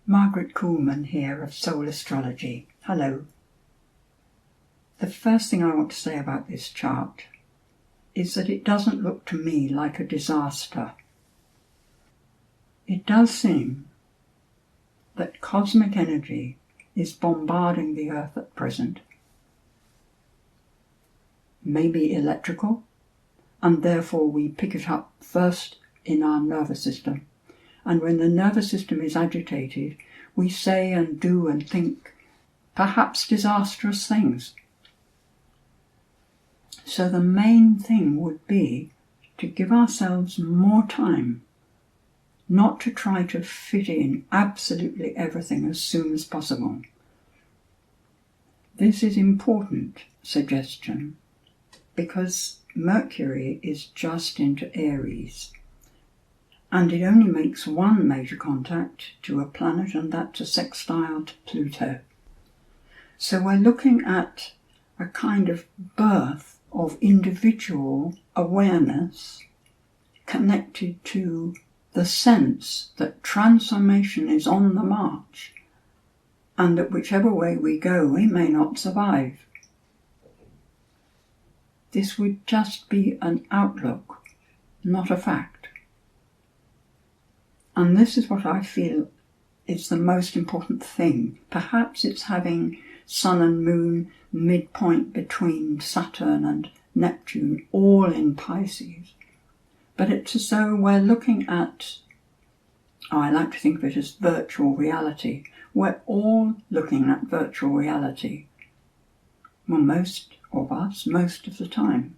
Margaret Kuhlman here of Soul Astrology. Hello. The first thing I want to say about this chart is that it doesn't look to me like a disaster. It does seem that cosmic energy is bombarding the Earth at present. Maybe electrical, and therefore we pick it up first in our nervous system. And when the nervous system is agitated, we say and do and think perhaps disastrous things. So the main thing would be to give ourselves more time, not to try to fit in absolutely everything as soon as possible. This is important suggestion because Mercury is just into Aries. And it only makes one major contact to a planet, and that's a sextile to Pluto. So we're looking at a kind of birth of individual awareness connected to the sense that transformation is on the march, and that whichever way we go, we may not survive. This would just be an outlook, not a fact. And this is what I feel is the most important thing. Perhaps it's having Sun and Moon midpoint between Saturn and Neptune, all in Pisces. But it's as though we're looking at, I like to think of it as virtual reality. We're all looking at virtual reality. Well, most of us, most of the time.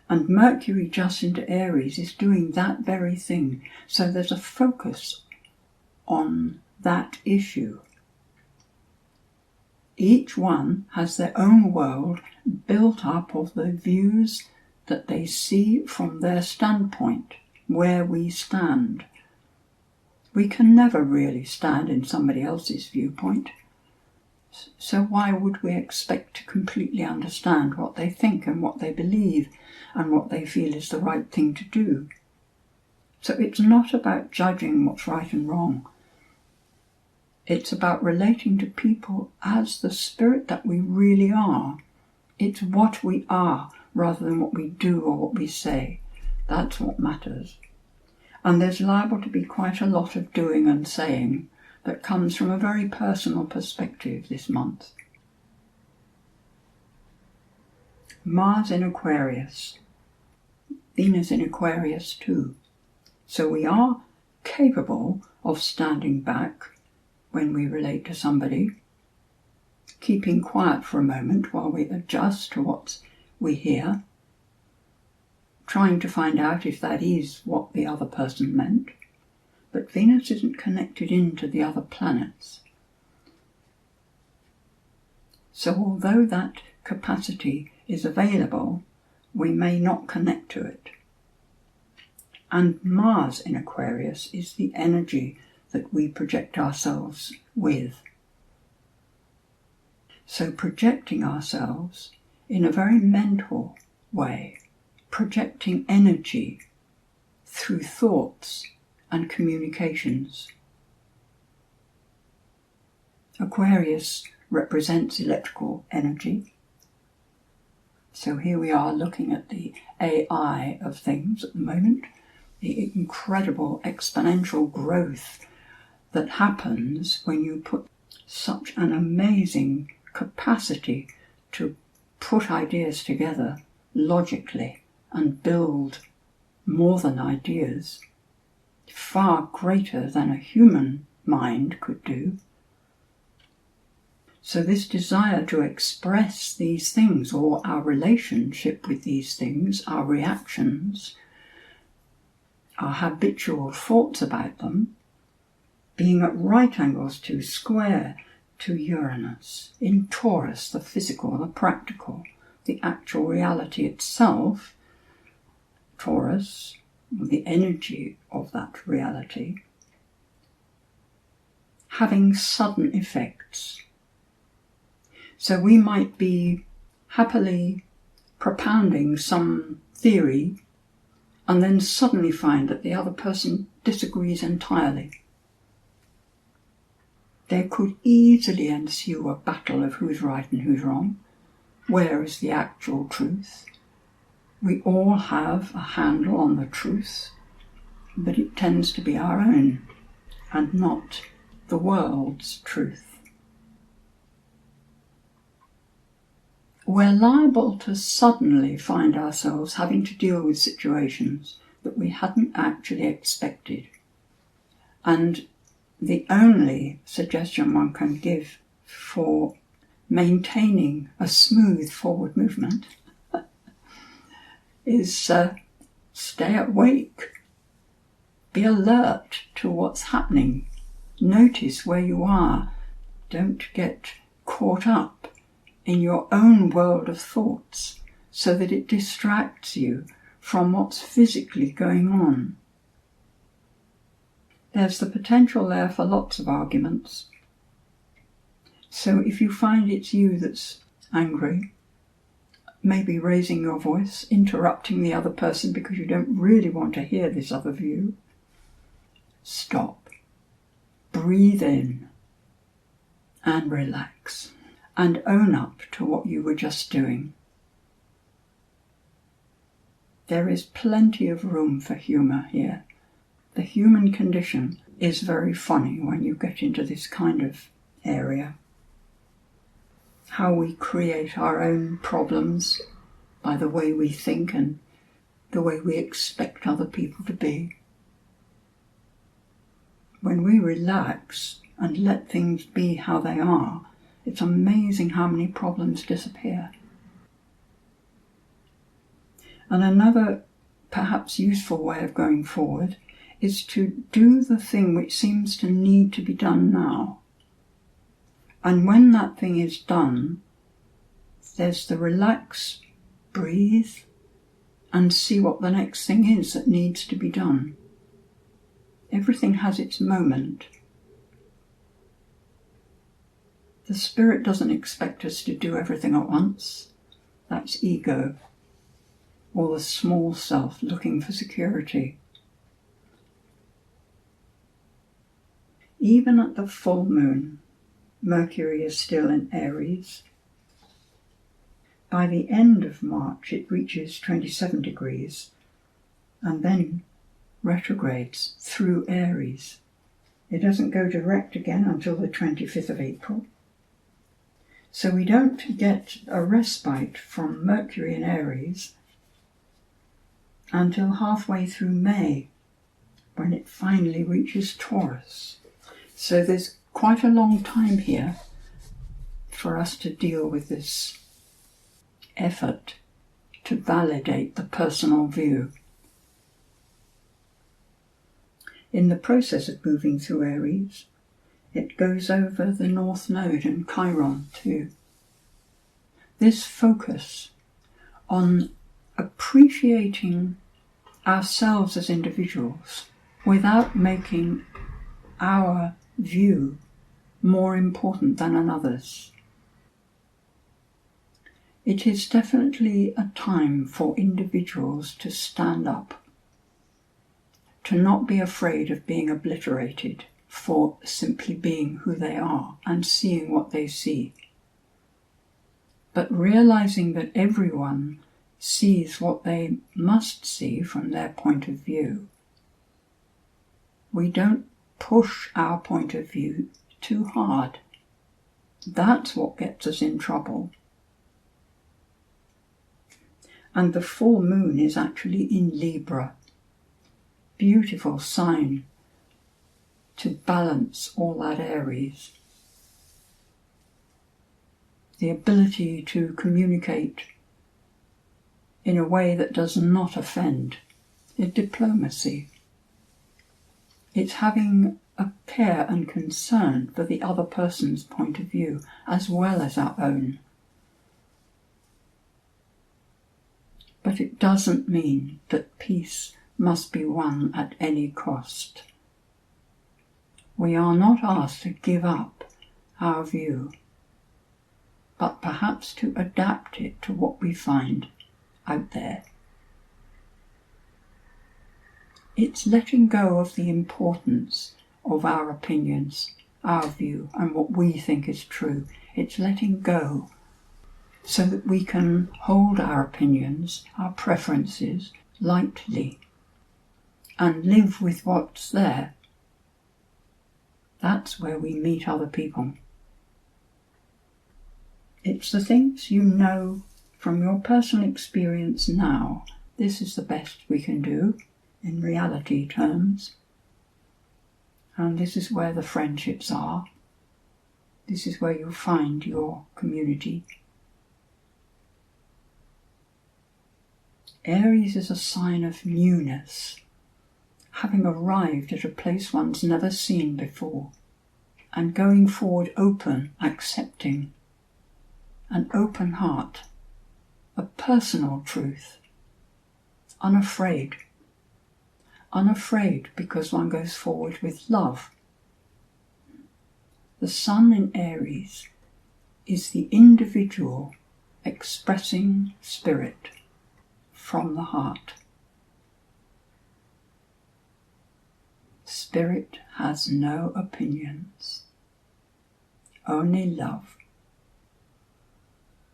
And Mercury just into Aries is doing that very thing. So there's a focus on that issue. Each one has their own world built up of the views that they see from their standpoint, where we stand. We can never really stand in somebody else's viewpoint. So why would we expect to completely understand what they think and what they believe and what they feel is the right thing to do? So it's not about judging what's right and wrong. It's about relating to people as the spirit that we really are. It's what we are rather than what we do or what we say. That's what matters. And there's liable to be quite a lot of doing and saying that comes from a very personal perspective this month. Mars in Aquarius, Venus in Aquarius too. So we are capable of standing back when we relate to somebody, keeping quiet for a moment while we adjust to what we hear, trying to find out if that is what the other person meant. But Venus isn't connected into the other planets. So although that capacity is available, we may not connect to it. And Mars in Aquarius is the energy that we project ourselves with. So projecting ourselves in a very mental way, projecting energy through thoughts and communications. Aquarius represents electrical energy. So here we are looking at the AI of things at the moment, the incredible exponential growth that happens when you put such an amazing capacity to put ideas together logically and build more than ideas, far greater than a human mind could do. So this desire to express these things, or our relationship with these things, our reactions, our habitual thoughts about them, being at right angles to, square to Uranus, in Taurus, the physical, the practical, the actual reality itself, Taurus, the energy of that reality, having sudden effects. So we might be happily propounding some theory and then suddenly find that the other person disagrees entirely. there could easily ensue a battle of who's right and who's wrong. Where is the actual truth? We all have a handle on the truth, but it tends to be our own and not the world's truth. We're liable to suddenly find ourselves having to deal with situations that we hadn't actually expected. And the only suggestion one can give for maintaining a smooth forward movement is stay awake. Be alert to what's happening. Notice where you are. Don't get caught up in your own world of thoughts so that it distracts you from what's physically going on. There's the potential there for lots of arguments. So if you find it's you that's angry, maybe raising your voice, interrupting the other person because you don't really want to hear this other view, stop, breathe in and relax and own up to what you were just doing. There is plenty of room for humour here. The human condition is very funny when you get into this kind of area. How we create our own problems by the way we think and the way we expect other people to be. When we relax and let things be how they are, it's amazing how many problems disappear. And another perhaps useful way of going forward is to do the thing which seems to need to be done now. And when that thing is done, there's the relax, breathe, and see what the next thing is that needs to be done. Everything has its moment. The spirit doesn't expect us to do everything at once. That's ego, or the small self looking for security. Even at the full moon, Mercury is still in Aries. By the end of March, it reaches 27 degrees and then retrogrades through Aries. It doesn't go direct again until the 25th of April. So we don't get a respite from Mercury in Aries until halfway through May, when it finally reaches Taurus. So there's quite a long time here for us to deal with this effort to validate the personal view. In the process of moving through Aries, it goes over the North Node and Chiron too. This focus on appreciating ourselves as individuals without making our view more important than another's. It is definitely a time for individuals to stand up, to not be afraid of being obliterated for simply being who they are and seeing what they see, but realizing that everyone sees what they must see from their point of view. We don't push our point of view too hard. That's what gets us in trouble. And the full moon is actually in Libra. Beautiful sign to balance all that Aries. The ability to communicate in a way that does not offend. It's diplomacy. It's having a care and concern for the other person's point of view as well as our own. But it doesn't mean that peace must be won at any cost. We are not asked to give up our view, but perhaps to adapt it to what we find out there. It's letting go of the importance of our opinions our view and what we think is true. It's letting go so that we can hold our opinions, our preferences lightly and live with what's there. That's where we meet other people. It's the things you know from your personal experience now. This is the best we can do in reality terms. And this is where the friendships are. This is where you'll find your community. Aries is a sign of newness, having arrived at a place one's never seen before, and going forward open, accepting, an open heart, a personal truth, unafraid. Unafraid because one goes forward with love. The sun in Aries is the individual expressing spirit from the heart. Spirit has no opinions, only love.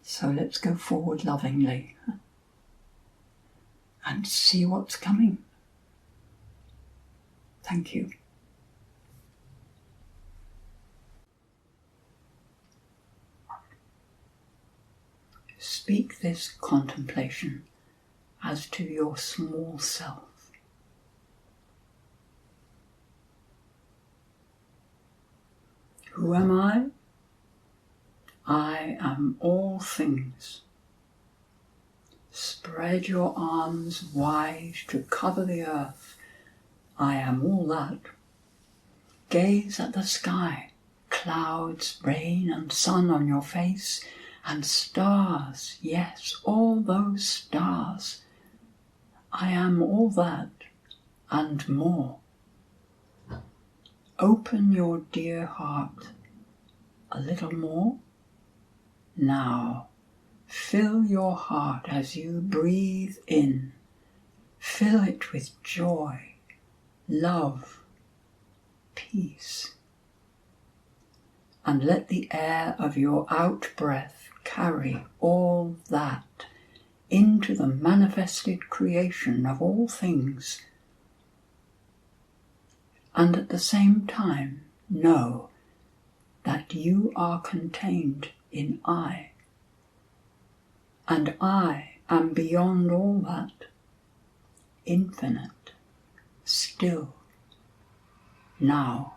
So let's go forward lovingly and see what's coming. Thank you. Speak this contemplation as to your small self. Who am I? I am all things. Spread your arms wide to cover the earth. I am all that. Gaze at the sky, clouds, rain and sun on your face, and stars, yes, all those stars. I am all that and more. Open your dear heart a little more. Now, fill your heart as you breathe in. Fill it with joy, love, peace. And let the air of your out-breath carry all that into the manifested creation of all things. And at the same time, know that you are contained in I. And I am beyond all that, infinite, still, now.